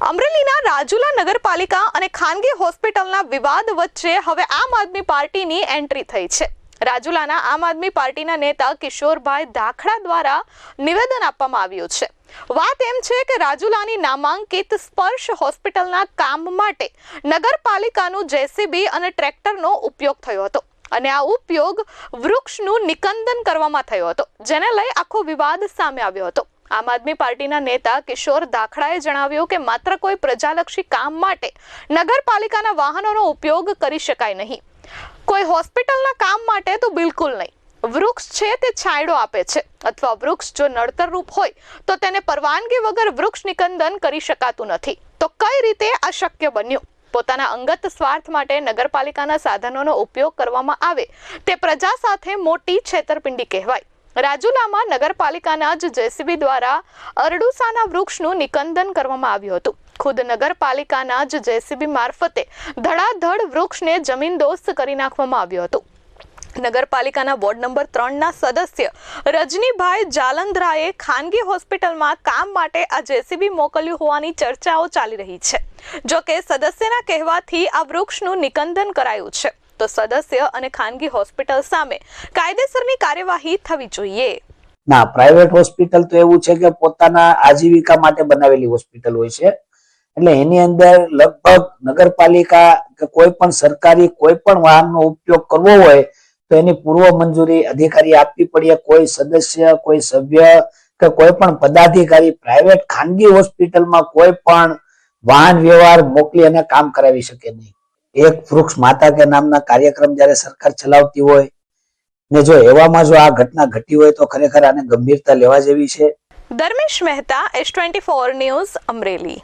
અમરેલીના રાજુલા નગરપાલિકા અને ખાનગી હોસ્પિટલના વિવાદ વચ્ચે હવે આમ આદમી પાર્ટીની એન્ટ્રી થઈ છે। રાજુલાના આમ આદમી પાર્ટીના નેતા કિશોરભાઈ ધાખડા દ્વારા નિવેદન આપવામાં આવ્યું છે। વાત એમ છે કે રાજુલાની નામાંકિત સ્પર્શ હોસ્પિટલના કામ માટે નગરપાલિકાનું જેસીબી અને ટ્રેક્ટરનો ઉપયોગ થયો હતો અને આ ઉપયોગ વૃક્ષનું નિકંદન કરવામાં થયો હતો, જેને લઈ આખો વિવાદ સામે આવ્યો હતો। આમ આદમી પાર્ટીના નેતા કિશોર ધાખડાએ જણાવ્યું કે માત્ર કોઈ પ્રજાલક્ષી કામ માટે નગરપાલિકાના વાહનોનો ઉપયોગ કરી શકાય નહીં। કોઈ હોસ્પિટલના કામ માટે તો બિલકુલ નહીં। વૃક્ષ છે તે છાંયડો આપે છે અથવા વૃક્ષ જો નડતરરૂપ હોય તો તેને પરવાનગી વગર વૃક્ષ નિકંદન કરી શકાતું નથી। તો કઈ રીતે આ શક્ય બન્યું? પોતાના અંગત સ્વાર્થ માટે નગરપાલિકાના સાધનોનો ઉપયોગ કરવામાં આવે તે પ્રજા સાથે મોટી છેતરપિંડી કહેવાય। રાજુલામાં નગરપાલિકાના જ જેસીબી દ્વારા અરડુસાના વૃક્ષનું નિકંદન કરવામાં આવ્યું હતું। ખુદ નગરપાલિકાના જ જેસીબી મારફતે ધડાધડ વૃક્ષને જમીનદોસ્ત કરી નાખવામાં આવ્યું હતું। નગરપાલિકાના વોર્ડ નંબર 3ના સદસ્ય રજનીભાઈ જાલંધરાએ ખાનગી હોસ્પિટલમાં કામ માટે આ જેસીબી મોકલ્યું હોવાની ચર્ચાઓ ચાલી રહી છે। જો કે સદસ્યના કહેવાથી આ વૃક્ષનું નિકંદન કરાયું છે, તો સદસ્ય અને ખાનગી હોસ્પિટલ સામે કાયદેસરની કાર્યવાહી થવી જોઈએ। ના, પ્રાઇવેટ હોસ્પિટલ તો એવું છે કે પોતાના આજીવિકા માટે બનાવેલી હોસ્પિટલ હોય છે, એટલે એની અંદર લગભગ નગરપાલિકા કે કોઈ પણ સરકારી કોઈ પણ વાહનનો ઉપયોગ કરવો હોય તો એની પૂર્વ મંજૂરી અધિકારી આપવી પડે। કોઈ સદસ્ય, કોઈ સભ્ય કે કોઈ પણ પદાધિકારી પ્રાઇવેટ ખાનગી હોસ્પિટલમાં કોઈ પણ વાહન વ્યવહાર મોકલી અને કામ કરાવી શકે નહીં। એક વૃક્ષ માતા કે નામના કાર્યક્રમ જ્યારે સરકાર ચલાવતી હોય ને જો એવામાં જો આ ઘટના ઘટી હોય તો ખરેખર આને ગંભીરતા લેવા જેવી છે। Dharmesh Mehta, S24 news, Amreli.